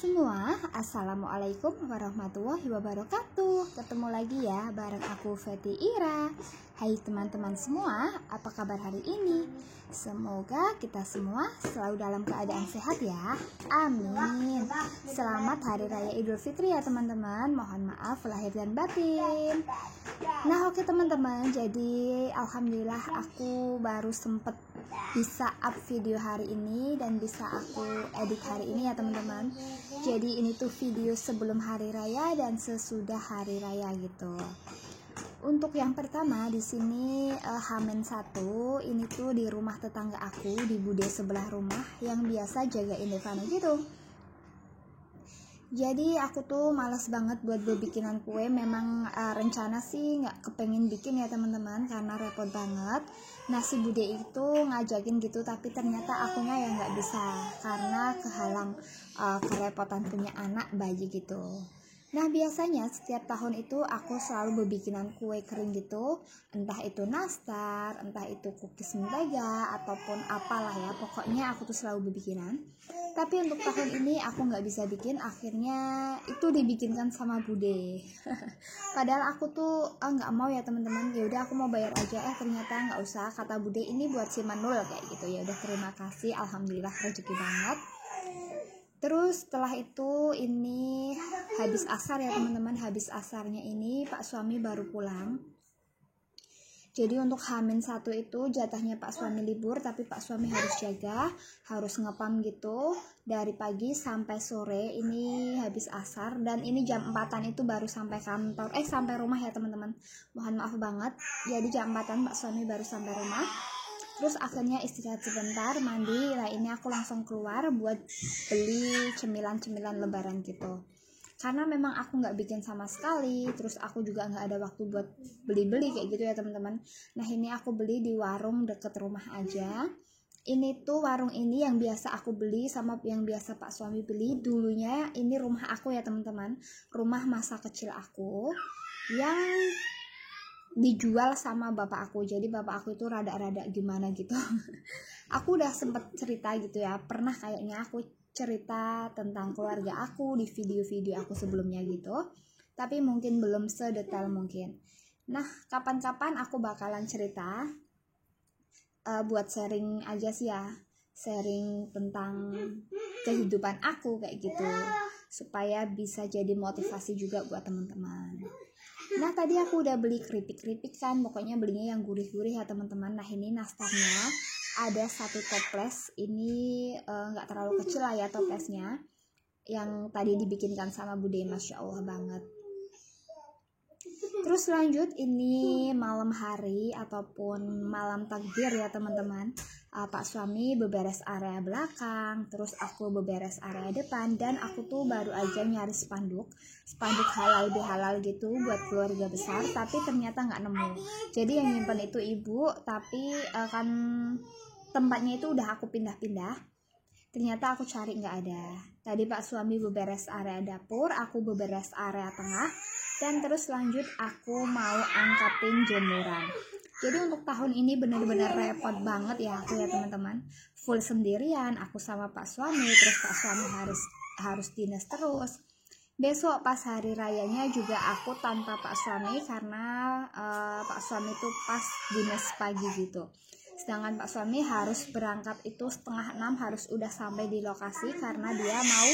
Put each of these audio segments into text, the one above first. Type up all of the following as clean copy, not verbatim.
semua, Assalamualaikum warahmatullahi wabarakatuh. Ketemu lagi ya bareng aku Feti Ira. Hai teman-teman semua, apa kabar hari ini? Semoga kita semua selalu dalam keadaan sehat ya. Amin. Selamat Hari Raya Idul Fitri ya teman-teman. Mohon maaf lahir dan batin. Nah oke teman-teman, jadi alhamdulillah aku baru sempet bisa up video hari ini dan bisa aku edit hari ini ya teman-teman. Jadi ini tuh video sebelum hari raya dan sesudah hari raya gitu. Untuk yang pertama di sini H-1 ini tuh di rumah tetangga aku, di bude sebelah rumah yang biasa jagain Devano gitu. Jadi aku tuh males banget buat bikinan kue. Memang rencana sih nggak kepengen bikin ya teman-teman karena repot banget. Nah si bude itu ngajakin gitu, tapi ternyata akunya yang nggak bisa karena kehalang kerepotan punya anak bayi gitu. Nah biasanya setiap tahun itu aku selalu bikinan kue kering gitu, entah itu nastar, entah itu cookies mentega ataupun apalah ya, pokoknya aku tuh selalu bikinan. Tapi untuk tahun ini aku nggak bisa bikin, akhirnya itu dibikinkan sama bude. Padahal aku tuh nggak mau ya teman-teman, ya udah aku mau bayar aja, ternyata nggak usah, kata bude ini buat si Manul kayak gitu. Ya udah terima kasih, alhamdulillah rezeki banget. Terus setelah itu ini habis asar ya teman-teman, habis asarnya ini Pak suami baru pulang. Jadi untuk H-1 itu jatahnya Pak suami libur, tapi Pak suami harus jaga, harus ngepam gitu dari pagi sampai sore. Ini habis asar dan ini jam 4-an itu baru sampai kantor, sampai rumah ya teman-teman. Mohon maaf banget. Jadi jam 4-an Pak suami baru sampai rumah. Terus akhirnya istirahat sebentar, mandi. Nah ini aku langsung keluar buat beli cemilan-cemilan lebaran gitu. Karena memang aku nggak bikin sama sekali. Terus aku juga nggak ada waktu buat beli-beli kayak gitu ya teman-teman. Nah ini aku beli di warung deket rumah aja. Ini tuh warung ini yang biasa aku beli sama yang biasa Pak suami beli. Dulunya ini rumah aku ya teman-teman. Rumah masa kecil aku yang dijual sama bapak aku. Jadi bapak aku itu rada-rada gimana gitu. Aku udah sempet cerita gitu ya, pernah kayaknya aku cerita tentang keluarga aku di video-video aku sebelumnya gitu, tapi mungkin belum sedetail mungkin. Nah kapan-kapan aku bakalan cerita buat sharing aja sih ya, sharing tentang kehidupan aku kayak gitu, supaya bisa jadi motivasi juga buat teman-teman. Nah tadi aku udah beli keripik-keripik kan, pokoknya belinya yang gurih-gurih ya teman-teman. Nah ini nastarnya ada satu toples, ini nggak terlalu kecil lah ya toplesnya, yang tadi dibikinkan sama bude, masya Allah banget. Terus lanjut ini malam hari ataupun malam takbir ya teman-teman. Pak suami beberes area belakang, terus aku beberes area depan, dan aku tuh baru aja nyari spanduk halal bihalal gitu buat keluarga besar, tapi ternyata nggak nemu. Jadi yang nyimpen itu ibu, tapi kan tempatnya itu udah aku pindah-pindah. Ternyata aku cari nggak ada. Tadi Pak suami beberes area dapur, aku beberes area tengah, dan terus lanjut aku mau angkatin jemuran. Jadi untuk tahun ini benar-benar repot banget ya aku ya teman-teman. Full sendirian, aku sama Pak suami, terus Pak suami harus dinas terus. Besok pas hari rayanya juga aku tanpa Pak suami karena Pak suami itu pas dinas pagi gitu. Sedangkan Pak suami harus berangkat itu 5:30, harus udah sampai di lokasi karena dia mau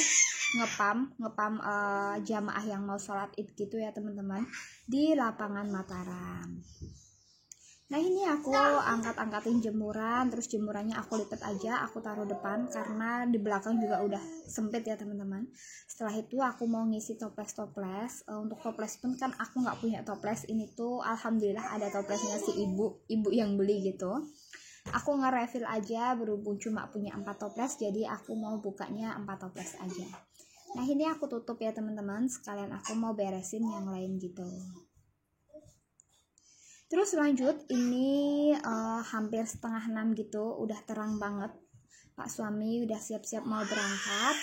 ngepam jamaah yang mau sholat id gitu ya teman-teman, di lapangan Mataram. Nah ini aku angkat-angkatin jemuran, terus jemurannya aku lipat aja, aku taruh depan karena di belakang juga udah sempit ya teman-teman. Setelah itu aku mau ngisi toples-toples. Untuk toples pun kan aku nggak punya toples, ini tuh alhamdulillah ada toplesnya si ibu yang beli gitu. Aku nge-refill aja, berhubung cuma punya 4 toples, jadi aku mau bukanya 4 toples aja. Nah ini aku tutup ya teman-teman, sekalian aku mau beresin yang lain gitu. Terus lanjut ini hampir 5:30 gitu, udah terang banget. Pak suami udah siap-siap mau berangkat.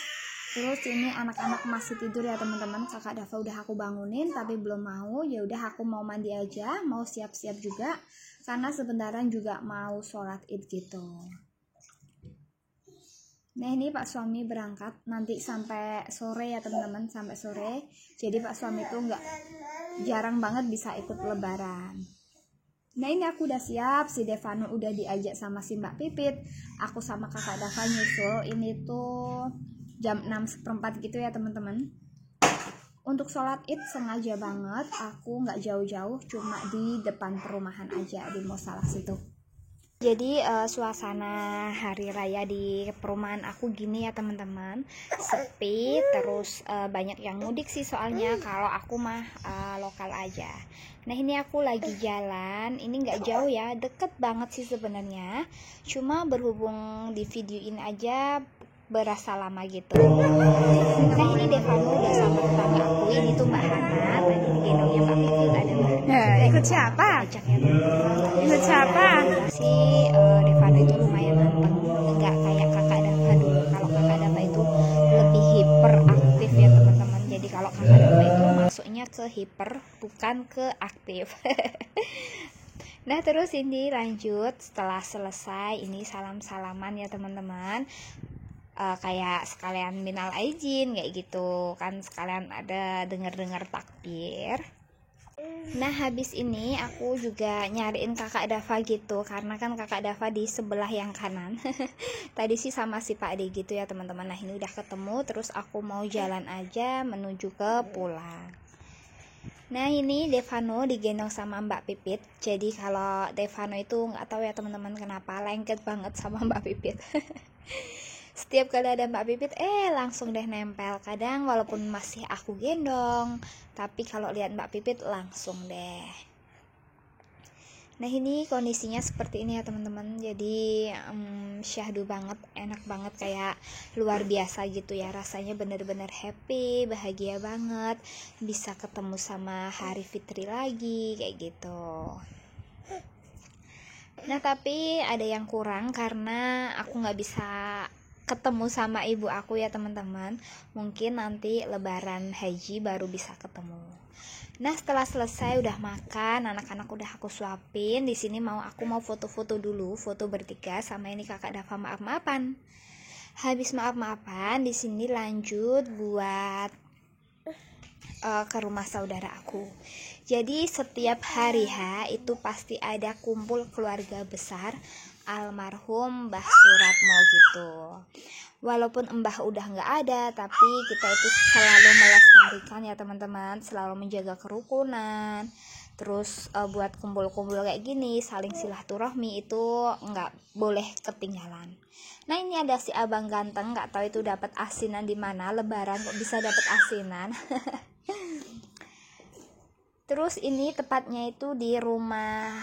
Terus ini anak-anak masih tidur ya teman-teman. Kakak Dava udah aku bangunin tapi belum mau. Ya udah aku mau mandi aja, mau siap-siap juga karena sebentaran juga mau sholat id gitu. Nah ini Pak suami berangkat nanti sampai sore ya teman-teman, sampai sore. Jadi Pak suami tuh jarang banget bisa ikut lebaran. Nah ini aku udah siap, si Devano udah diajak sama si Mbak Pipit, aku sama kakak Dava nyusul. Ini tuh jam 6:15 gitu ya teman-teman. Untuk sholat id sengaja banget aku nggak jauh-jauh, cuma di depan perumahan aja di Mosalah situ. Jadi suasana hari raya di perumahan aku gini ya teman-teman, sepi, terus banyak yang mudik sih soalnya. Kalau aku mah lokal aja. Nah ini aku lagi jalan, ini nggak jauh ya, deket banget sih sebenarnya. Cuma berhubung di videoin aja berasa lama gitu. Nah ini Devano udah sama tetangga aku, ini tuh Mbak Hana, tadi digendongnya Mbak Pipit, ada Mbak Hana. Ikut siapa? Ajak ya teman-teman. Ikut siapa? Si Devano itu lumayan anteng, nggak kayak kakak Dava dulu. Kalau kakak Dava itu lebih hiperaktif ya teman-teman. Jadi kalau kakak Dava itu masuknya ke hiper, bukan ke aktif. Nah terus ini lanjut, setelah selesai ini salam-salaman ya teman-teman. Kayak sekalian minal aijin kayak gitu kan, sekalian ada dengar-dengar takbir. Nah habis ini aku juga nyariin kakak Dava gitu, karena kan kakak Dava di sebelah yang kanan. Tadi sih sama si Pak D gitu ya teman-teman. Nah ini udah ketemu, terus aku mau jalan aja menuju ke pulang. Nah ini Devano digendong sama Mbak Pipit. Jadi kalau Devano itu nggak tahu ya teman-teman kenapa lengket banget sama Mbak Pipit. Setiap kali ada Mbak Pipit langsung deh nempel. Kadang walaupun masih aku gendong, tapi kalau lihat Mbak Pipit langsung deh. Nah ini kondisinya seperti ini ya teman-teman. Jadi syahdu banget, enak banget, kayak luar biasa gitu ya. Rasanya bener-bener happy, bahagia banget, bisa ketemu sama hari fitri lagi kayak gitu. Nah tapi ada yang kurang karena aku nggak bisa ketemu sama ibu aku ya teman-teman. Mungkin nanti lebaran haji baru bisa ketemu. Nah setelah selesai udah makan, anak-anak udah aku suapin. Di sini aku mau foto-foto dulu, foto bertiga sama ini kakak Dava maaf-maafan. Habis maaf-maafan di sini lanjut buat ke rumah saudara aku. Jadi setiap hari itu pasti ada kumpul keluarga besar almarhum Mbah Suratmo gitu. Walaupun Mbah udah nggak ada, tapi kita itu selalu melestarikan ya teman-teman, selalu menjaga kerukunan. Terus buat kumpul-kumpul kayak gini, saling silaturahmi itu nggak boleh ketinggalan. Nah ini ada si abang ganteng, nggak tahu itu dapat asinan di mana, lebaran kok bisa dapat asinan. Terus ini tepatnya itu di rumah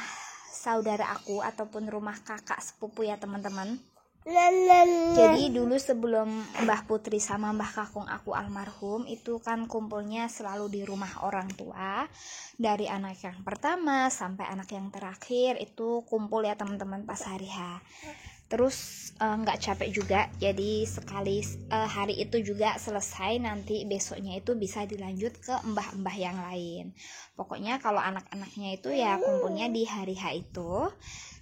saudara aku ataupun rumah kakak sepupu ya teman-teman. Jadi dulu sebelum Mbah Putri sama Mbah Kakung aku almarhum itu kan kumpulnya selalu di rumah orang tua. Dari anak yang pertama sampai anak yang terakhir itu kumpul ya teman-teman pas hari H. Terus nggak capek juga, jadi sekali hari itu juga selesai, nanti besoknya itu bisa dilanjut ke mbah-mbah yang lain. Pokoknya kalau anak-anaknya itu ya kumpulnya di hari H itu.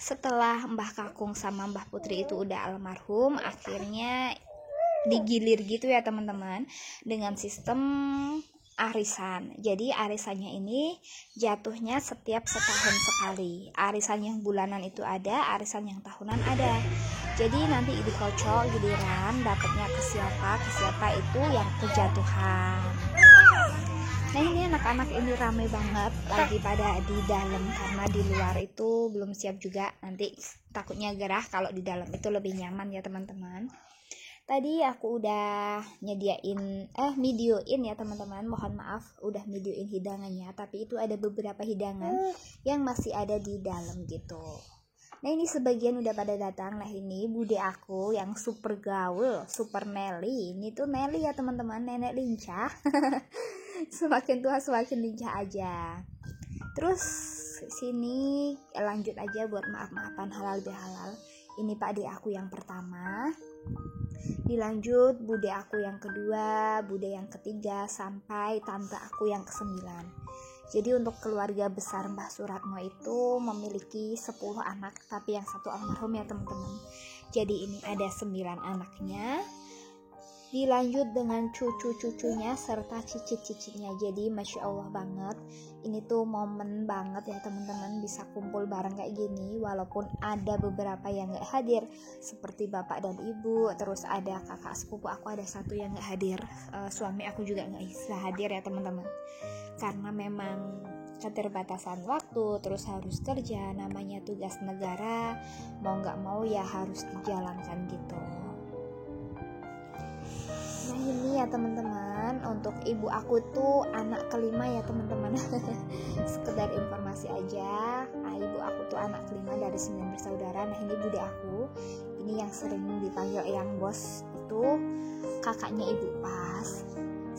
Setelah Mbah Kakung sama Mbah Putri itu udah almarhum, akhirnya digilir gitu ya teman-teman, dengan sistem arisan. Jadi arisannya ini jatuhnya setiap setahun sekali. Arisan yang bulanan itu ada, arisan yang tahunan ada. Jadi nanti dikocok giliran dapatnya ke siapa itu yang kejatuhan. Nah ini anak-anak ini rame banget, lagi pada di dalam karena di luar itu belum siap juga. Nanti takutnya gerah, kalau di dalam itu lebih nyaman ya teman-teman. Tadi aku udah videoin ya teman-teman, mohon maaf udah videoin hidangannya, tapi itu ada beberapa hidangan yang masih ada di dalam gitu. Nah ini sebagian udah pada datang. Nah ini bude aku yang super gaul, super Nelly. Ini tuh Nelly ya teman-teman, nenek lincah. Semakin tua semakin lincah aja. Terus sini lanjut aja buat maaf-maafan halal bihalal. Ini Pak D aku yang pertama, dilanjut bude aku yang kedua, bude yang ketiga, sampai tante aku yang ke-9. Jadi untuk keluarga besar Mbah Suratmo itu memiliki 10 anak, tapi yang satu almarhum ya teman-teman. Jadi ini ada 9 anaknya, dilanjut dengan cucu-cucunya serta cicit-cicitnya. Jadi Masya Allah banget, ini tuh momen banget ya teman-teman, bisa kumpul bareng kayak gini. Walaupun ada beberapa yang gak hadir seperti bapak dan ibu, terus ada kakak sepupu aku, ada satu yang gak hadir, suami aku juga gak bisa hadir ya teman-teman, karena memang keterbatasan waktu, terus harus kerja, namanya tugas negara, mau gak mau ya harus dijalankan gitu. Nah ini ya teman-teman, untuk ibu aku tuh anak kelima ya teman-teman. Sekedar informasi aja, ibu aku tuh anak kelima dari 9 bersaudara. Nah ini bude aku, ini yang sering dipanggil yang bos itu kakaknya ibu pas.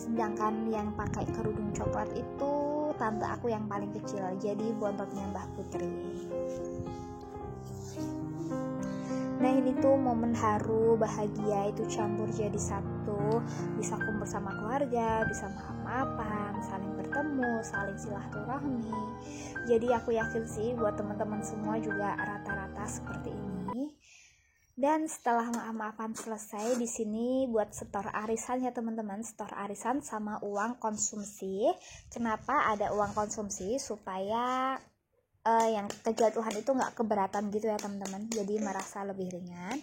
Sedangkan yang pakai kerudung coklat itu tante aku yang paling kecil, jadi bontotnya Mbah Putri. Nah ini tuh momen haru, bahagia itu campur jadi satu, bisa kumpul sama keluarga, bisa maaf-maafan, saling bertemu, saling silaturahmi. Jadi aku yakin sih buat teman-teman semua juga rata-rata seperti ini. Dan setelah maaf-maafan selesai, di sini buat setor arisan ya teman-teman, setor arisan sama uang konsumsi. Kenapa ada uang konsumsi? Supaya yang kejatuhan itu nggak keberatan gitu ya teman-teman, jadi merasa lebih ringan.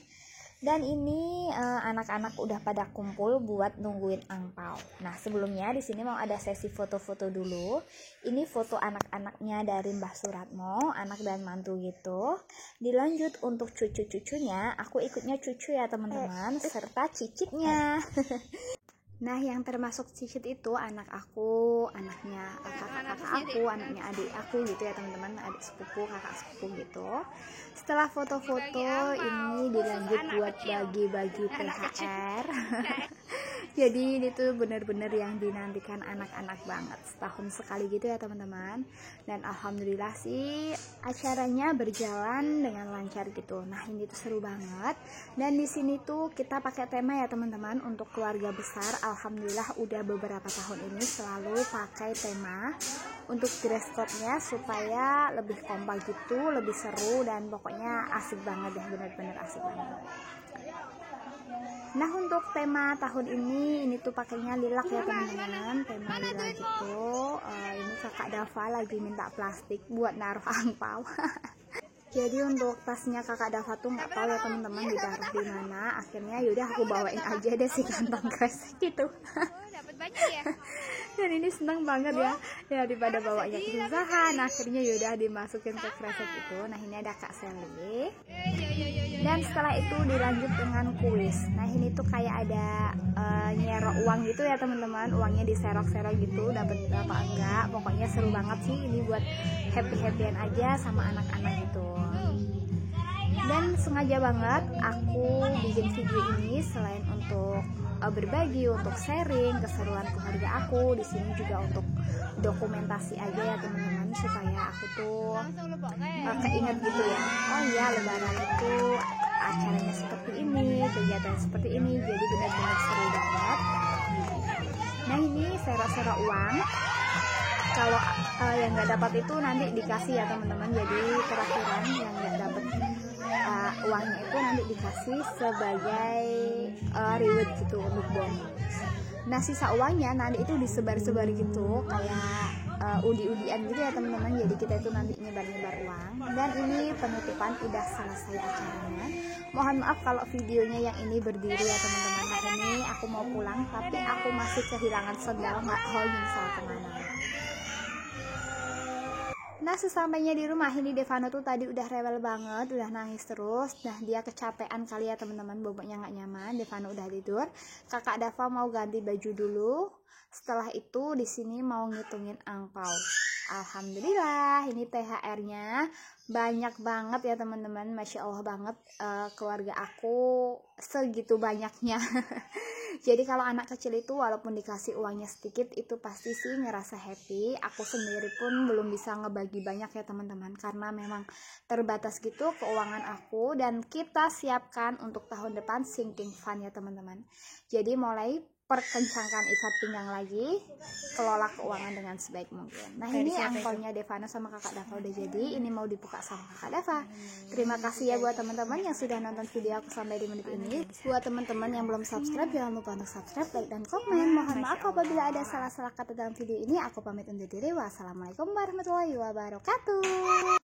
Dan ini anak-anak udah pada kumpul buat nungguin angpau. Nah sebelumnya di sini mau ada sesi foto-foto dulu. Ini foto anak-anaknya dari Mbah Suratmo, anak dan mantu gitu. Dilanjut untuk cucu-cucunya, aku ikutnya cucu ya teman-teman, serta cicitnya. Nah yang termasuk cicit itu anak aku, anaknya kakak-kakak aku, anaknya adik aku gitu ya teman-teman, adik sepupu, kakak sepupu gitu. Setelah foto-foto ini dilanjut buat bagi-bagi THR. Jadi ini tuh bener-bener yang dinantikan anak-anak banget, setahun sekali gitu ya teman-teman. Dan alhamdulillah sih acaranya berjalan dengan lancar gitu. Nah ini tuh seru banget. Dan di sini tuh kita pakai tema ya teman-teman, untuk keluarga besar. Alhamdulillah udah beberapa tahun ini selalu pakai tema untuk dress code-nya supaya lebih kompak gitu, lebih seru, dan pokoknya asik banget deh, bener-bener asik banget. Nah untuk tema tahun ini tuh pakainya lilac ya teman-teman, tema lilac gitu. Ini kakak Dava lagi minta plastik buat naruh angpau. Jadi untuk tasnya kakak Dava tuh nggak tahu ya teman-teman ditaruh di mana. Akhirnya yaudah aku bawain aja deh si kantong kresek gitu. Dan ini seneng banget ya daripada bawanya kesusahan, akhirnya yaudah dimasukin ke kresek itu. Nah ini ada Kak Sally. Dan setelah itu dilanjut dengan kuis. Nah ini tuh kayak ada nyerok uang gitu ya teman-teman, uangnya diserok-serok gitu, dapat berapa enggak, pokoknya seru banget sih. Ini buat happy-happyan aja sama anak-anak gitu. Dan sengaja banget aku bikin video ini selain untuk berbagi, untuk sharing keseruan keluarga aku, di sini juga untuk dokumentasi aja ya teman-teman, supaya aku tuh keinget gitu ya. Oh iya, lebaran itu acaranya seperti ini, kegiatan seperti ini, jadi benar-benar seru banget. Nah ini serok-serok uang. Kalau yang nggak dapat itu nanti dikasih ya teman-teman, jadi terakhiran yang nggak dapat uangnya itu nanti dikasih sebagai reward gitu untuk bonus. Nah sisa uangnya nanti itu disebar-sebar gitu kayak udi-udian gitu ya teman-teman, jadi kita itu nanti nyebar-nyebar uang. Dan ini penutupan udah selesai acaranya. Mohon maaf kalau videonya yang ini berdiri ya teman-teman, nah ini aku mau pulang tapi aku masih kehilangan sendal, nggak tahu nyesal kemana. Nah sesampainya di rumah ini Devano tuh tadi udah rewel banget, udah nangis terus. Nah dia kecapean kali ya teman-teman, boboknya nggak nyaman. Devano udah tidur, kakak Dava mau ganti baju dulu. Setelah itu di sini mau ngitungin angpau. Alhamdulillah ini THR-nya banyak banget ya teman-teman, Masya Allah banget. Keluarga aku segitu banyaknya. Jadi kalau anak kecil itu walaupun dikasih uangnya sedikit itu pasti sih ngerasa happy. Aku sendiri pun belum bisa ngebagi banyak ya teman-teman, karena memang terbatas gitu keuangan aku. Dan kita siapkan untuk tahun depan sinking fund ya teman-teman. Jadi mulai perkencangkan ikat pinggang lagi, kelola keuangan dengan sebaik mungkin. Nah ini angkolnya Devana sama kakak Dava udah jadi, ini mau dibuka sama kakak Dava. Terima kasih ya buat teman-teman yang sudah nonton video aku sampai di menit ini. Buat teman-teman yang belum subscribe, jangan lupa untuk subscribe, like, dan komen. Mohon maaf apabila ada salah-salah kata dalam video ini. Aku pamit undur diri. Wassalamualaikum warahmatullahi wabarakatuh.